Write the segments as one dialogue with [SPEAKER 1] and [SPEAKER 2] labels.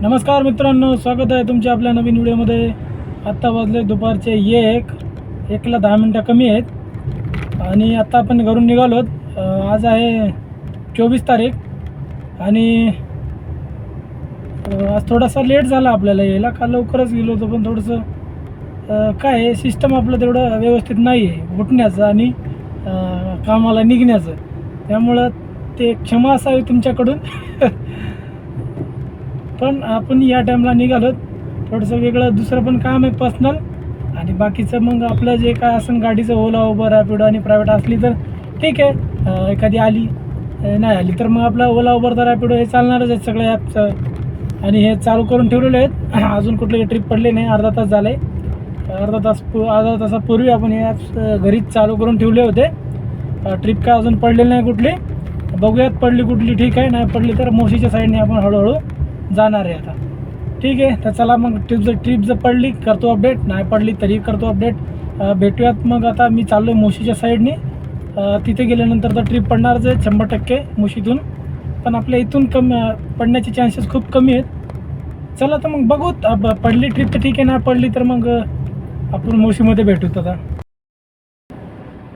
[SPEAKER 1] नमस्कार मित्रांनो, स्वागत आहे तुमच्या आपल्या नवीन व्हिडिओमध्ये. आत्ता वाजले दुपारचे एकला 10 मिनटं कमी आहेत आणि आत्ता आपण घरून निघालोत. आज आहे 24 तारीख आणि आज थोडासा लेट झाला आपल्याला यायला. काल लवकरच गेलो होतो, पण थोडंसं काय आहे, सिस्टम आपलं तेवढं व्यवस्थित नाही आहे उठण्याचं आणि कामाला निघण्याचं. त्यामुळं ते क्षमा असावी तुमच्याकडून. पण आपण या टाईमला निघालो. थोडंसं वेगळं दुसरं पण काम आहे पर्सनल, आणि बाकीचं मग आपलं जे काय असेल गाडीचं ओला उबर रॅपिडो आणि प्रायव्हेट असली तर ठीक आहे. एखादी आली नाही आली तर मग आपलं ओला उबर तर रॅपिडो हे चालणारच आहेत सगळ्या ॲप्स, आणि हे चालू करून ठेवलेले आहेत. अजून कुठले ट्रिप पडले नाही. अर्धा तास झाला आहे. अर्धा तासापूर्वी आपण हे ॲप्स घरीच चालू करून ठेवले होते. ट्रिप काय अजून पडलेली नाही कुठली. बघूयात पडली कुठली ठीक आहे, नाही पडली तर मोशीच्या साईडने आपण हळूहळू जाणार आहे आता. ठीक आहे, तर चला मग ट्रिप जर पडली करतो अपडेट, नाही पडली तरी करतो अपडेट. भेटूयात मग. आता मी चाललो आहे मोशीच्या साईडने. तिथे गेल्यानंतर तर ट्रिप पडणारच आहे 100% मोशीतून, पण आपल्या इथून पडण्याचे चान्सेस खूप कमी आहेत. चला तर मग बघू. पडली ट्रिप तर ठीक आहे, नाही पडली तर मग आपण मोशीमध्ये भेटूत आता.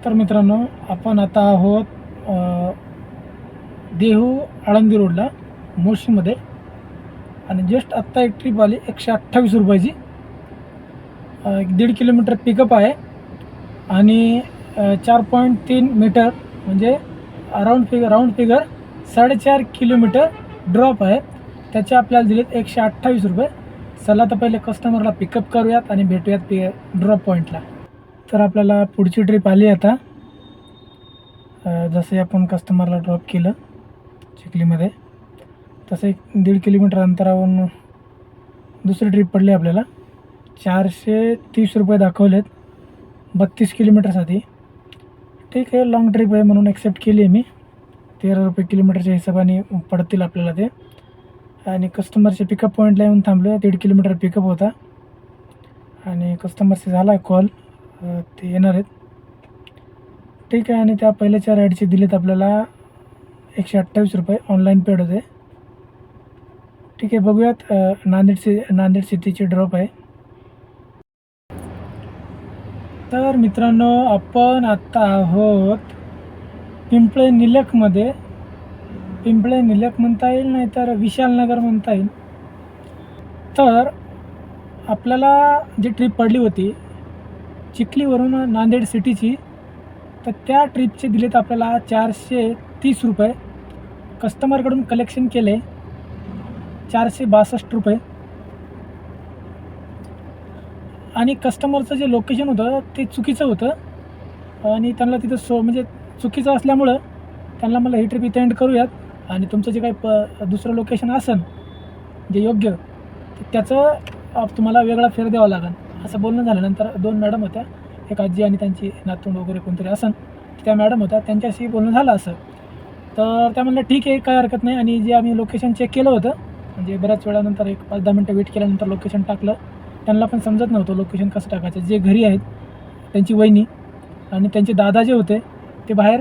[SPEAKER 1] तर मित्रांनो, आपण आता आहोत देहू आळंदी रोडला मोशीमध्ये, आणि जस्ट आत्ता एक ट्रिप आली 128 रुपयाची. 1.5 किलोमीटर पिकअप आहे आणि 4.3 मीटर म्हणजे राऊंड फिगर 4.5 किलोमीटर ड्रॉप आहे. त्याचे आपल्याला दिलेत 128 रुपये. चला तर पहिले कस्टमरला पिकअप करूयात आणि भेटूयात ड्रॉप पॉईंटला. तर आपल्याला पुढची ट्रिप आली आता. जसे आपण कस्टमरला ड्रॉप केलं चिखलीमध्ये, तसं 1.5 किलोमीटर अंतरावरून दुसरी ट्रिप पडली आपल्याला. 430 रुपये दाखवलेत 32 किलोमीटरसाठी. ठीक आहे, लॉंग ट्रिप आहे म्हणून ॲक्सेप्ट केली आहे मी. 13 रुपये किलोमीटरच्या हिशोबाने पडतील आपल्याला ते. आणि कस्टमरचे पिकअप पॉईंटला येऊन थांबलो. 1.5 किलोमीटर पिकअप होता आणि कस्टमरचे झाला कॉल, ते येणार आहेत. ठीक आहे, आणि त्या पहिल्याच्या राईडचे दिलेत आपल्याला 128 रुपये ऑनलाईन पेड होते. ठीक आहे, बघूयात. नांदेड सिटीची ड्रॉप आहे. तर मित्रांनो, आपण आत्ता आहोत पिंपळे निलखमध्ये. पिंपळे निलख म्हणता येईल, नाही तर विशालनगर म्हणता येईल. तर आपल्याला जी ट्रिप पडली होती चिखलीवरून नांदेड सिटीची, तर त्या ट्रिपचे दिलेत आपल्याला 430 रुपये. कस्टमरकडून कलेक्शन केले 462 रुपये. आणि कस्टमरचं जे लोकेशन होतं ते चुकीचं होतं, आणि त्यांना तिथं म्हणजे चुकीचं असल्यामुळं त्यांना मला ही ट्रिप इथे एंड करूयात, आणि तुमचं जे काही दुसरं लोकेशन असेल जे योग्य, त्याचं तुम्हाला वेगळा फेर द्यावा लागेल असं बोलणं झाल्यानंतर 2 मॅडम होत्या, एक आजी आणि त्यांची नातूंड वगैरे कोणतरी असेल, त्या मॅडम होत्या. त्यांच्याशी बोलणं झालं असं. तर त्या म्हणलं ठीक आहे, काय हरकत नाही. आणि जे आम्ही लोकेशन चेक केलं होतं, म्हणजे बऱ्याच वेळानंतर 5-10 मिनटं वेट केल्यानंतर लोकेशन टाकलं. त्यांना पण समजत नव्हतं लोकेशन कसं टाकायचं. जे घरी आहेत त्यांची वहिनी आणि त्यांचे दादा जे होते ते बाहेर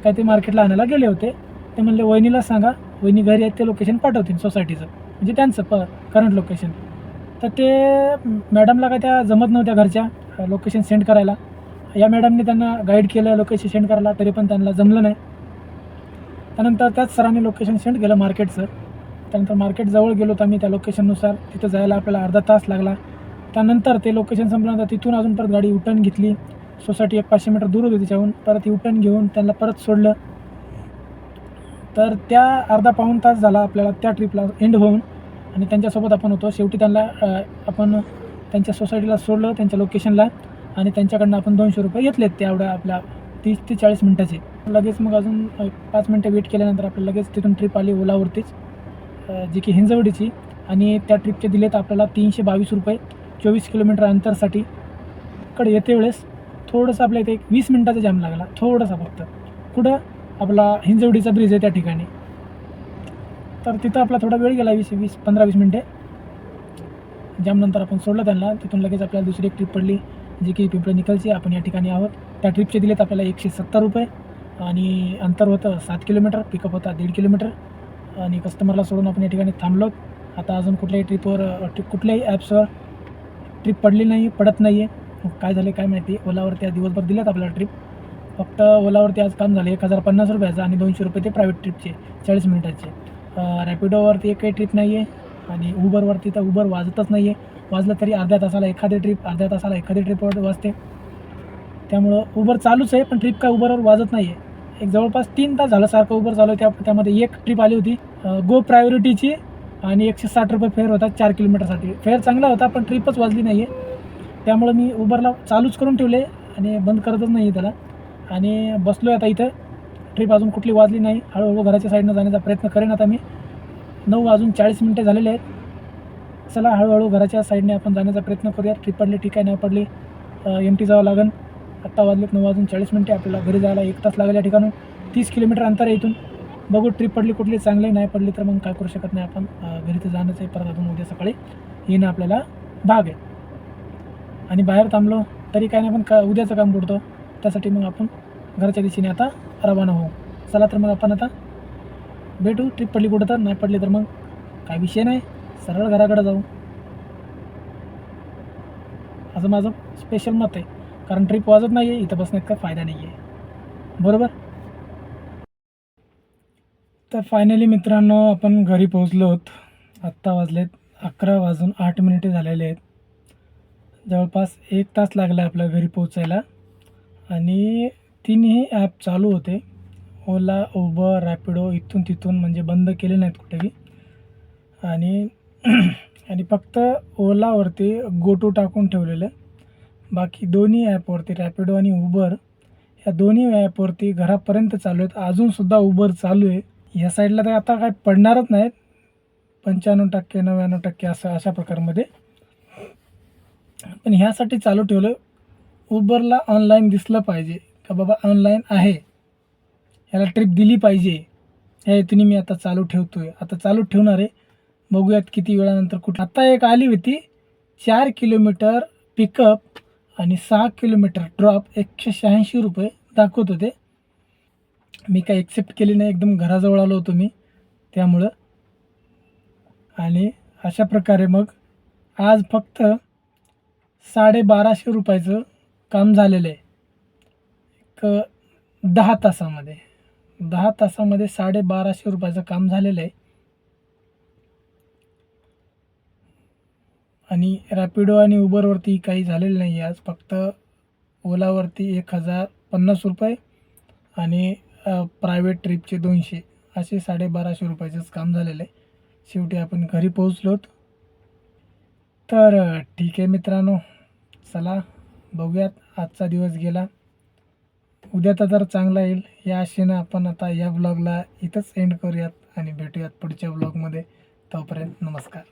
[SPEAKER 1] काय ते मार्केटला आणायला गेले होते. ते म्हणले वहिनीला सांगा, वहिनी घरी आहेत, ते लोकेशन पाठवतील सोसायटीचं, म्हणजे त्यांचं करंट लोकेशन. तर ते मॅडमला काय त्या जमत नव्हत्या घरच्या लोकेशन सेंड करायला. या मॅडमने त्यांना गाईड केलं लोकेशन सेंड करायला, तरी पण त्यांना जमलं नाही. त्यानंतर त्याच सरांनी लोकेशन सेंड केलं मार्केटचं. त्यानंतर मार्केट जवळ गेलो तर आम्ही त्या लोकेशननुसार तिथं जायला आपल्याला अर्धा तास लागला. त्यानंतर ते लोकेशन संपल्यानंतर तिथून अजून परत गाडी युटर्न घेतली. सोसायटी 500 मीटर दूर होती, त्याच्याहून परत युटर्न घेऊन त्यांना परत सोडलं. तर त्या अर्धा-पाऊण तास झाला आपल्याला त्या ट्रिपला एंड होऊन, आणि त्यांच्यासोबत आपण होतो. शेवटी त्यांना आपण त्यांच्या सोसायटीला सोडलं, त्यांच्या लोकेशनला, आणि त्यांच्याकडनं आपण 200 रुपये घेतलेत त्या एवढ्या आपल्या 30 ते 40 मिनटाचे. लगेच मग अजून 5 मिनटं वेट केल्यानंतर आपल्याला लगेच तिथून ट्रिप आली ओलावरतीच, जी की हिंजवडीची. आणि त्या ट्रिपचे दिलेत आपल्याला 322 रुपये 24 किलोमीटर अंतरसाठी. कडे येते वेळेस थोडंसं आपल्या इथे एक 20 मिनटाचा जाम लागला, थोडासा फक्त. कुठं आपला हिंजवडीचा ब्रिज आहे त्या ठिकाणी. तर तिथं आपला थोडा वेळ गेला, 15-20 मिनटे. जामनंतर आपण सोडलं त्यांना. तिथून लगेच आपल्याला दुसरी एक ट्रिप पडली जी की पिंपळे निकलची. आपण या ठिकाणी आहोत. त्या ट्रिपचे दिलेत आपल्याला 170 रुपये, आणि अंतर होतं 7 किलोमीटर. पिकअप होता 1.5 किलोमीटर, आणि कस्टमरला सोडून आपण या ठिकाणी थांबलो. आता अजून कुठल्याही कुठल्याही ॲप्सवर ट्रिप पडली नाही, पडत नाही आहे. काय झाले काय माहिती. ओलावरती आज दिवसभर दिल्यात आपल्याला ट्रिप. फक्त ओलावरती आज काम झालं 1050 रुपयाचं आणि 200 रुपये ते प्रायव्हेट ट्रिपचे 40 मिनिटाचे. रॅपिडोवरती एकही ट्रिप नाही आहे आणि उबरवरती तर उबर वाजतच नाही आहे. वाजलं तरी अर्ध्या तासाला एखादी ट्रिप वाजते. त्यामुळं उबर चालूच आहे, पण ट्रिप काय उबरवर वाजत नाही आहे. एक जवळपास 3 तास झालं सारखं उबर चालू आहे. त्यामध्ये एक ट्रिप आली होती गो प्रायोरिटीची आणि 160 रुपये फेअर होता 4 किलोमीटरसाठी. फेअर चांगला होता, पण ट्रिपच वाजली नाही आहे. त्यामुळं मी उबरला चालूच करून ठेवले आणि बंद करतच नाही आहे त्याला. आणि बसलो आहे आता इथं. ट्रिप अजून कुठली वाजली नाही. हळूहळू घराच्या साईडनं जाण्याचा प्रयत्न करेन आता मी. 9:40 झालेले आहेत. चला हळूहळू घराच्या साईडने आपण जाण्याचा प्रयत्न करूया. ट्रिप पडली ठीक आहे, नाही पडली MT जावं लागेल. आत्ता वाजलेत 9:40. आपल्याला घरी जायला 1 तास लागेल. या ठिकाणून 30 किलोमीटर अंतर आहे इथून. बघू ट्रिप पडली कुठली चांगली, नाही पडली तर मग काय करू शकत नाही आपण. घरी तर जाणंच आहे. परत अजून उद्या सकाळी येणं आपल्याला भाग आहे. आणि बाहेर थांबलो तरी काय नाही, पण उद्याचं काम बुडतं. त्यासाठी मग आपण घरच्या दिशेने आता रवाना होऊ. चला तर मग आपण आता भेटू. ट्रिप पडली कुठं तर, नाही पडली तर मग काय विषय नाही, सरळ घराकडे जाऊ. असं माझं स्पेशल मत आहे. कारण ट्रिप वाजत नाही आहे, इथं बसण्यात काय फायदा नाही आहे. बरोबर. तर फायनली मित्रांनो आपण घरी पोहोचलो आहोत. आत्ता वाजलेत 11:08 झालेले आहेत. जवळपास 1 तास लागला आपल्या घरी पोहोचायला. आणि तिन्ही ॲप चालू होते. ओला, उबर, रॅपिडो इथून तिथून म्हणजे बंद केले नाहीत कुठेही. आणि आणि फक्त ओलावरती गो टू टाकून ठेवलेलं. बाकी दोन्ही ॲपवरती रॅपिडो आणि उबर ह्या दोन्ही ॲपवरती घरापर्यंत चालू आहेत. अजूनसुद्धा उबर चालू आहे. ह्या साईडला तर आता काय पडणारच नाहीत. 95% 99% अशा प्रकारमध्ये. पण ह्यासाठी चालू ठेवलं, उबरला ऑनलाईन दिसलं पाहिजे का बाबा ऑनलाईन आहे, ह्याला ट्रिप दिली पाहिजे. ह्या हेतूने मी आता चालू ठेवतो आहे. आता चालू ठेवणार आहे. बघूयात किती वेळानंतर कुठं. आता एक आली होती 4 किलोमीटर पिकअप आणि 6 किलोमीटर ड्रॉप 186 रुपये दाखवत होते. मी काय एक्सेप्ट केली नाही. एकदम घराजवळ आलो होतो मी त्यामुळं. आणि अशा प्रकारे मग आज फक्त 1250 रुपयाचं काम झालेलं आहे. एक 10 तासामध्ये 1250 रुपयाचं काम झालेलं आहे. आणि रॅपिडो आणि उबरवरती काही झालेलं नाही आज. फक्त ओलावरती 1050 रुपये आणि प्रायव्हेट ट्रिपचे 200 असे 1250 रुपयाचंच काम झालेलं आहे. शेवटी आपण घरी पोहोचलोत. तर ठीक आहे मित्रांनो, चला बघूयात आजचा दिवस गेला. उद्याचा तर चांगला येईल या आशेनं आपण आता या ब्लॉगला इथंच एंड करूयात आणि भेटूयात पुढच्या ब्लॉगमध्ये. तोपर्यंत नमस्कार.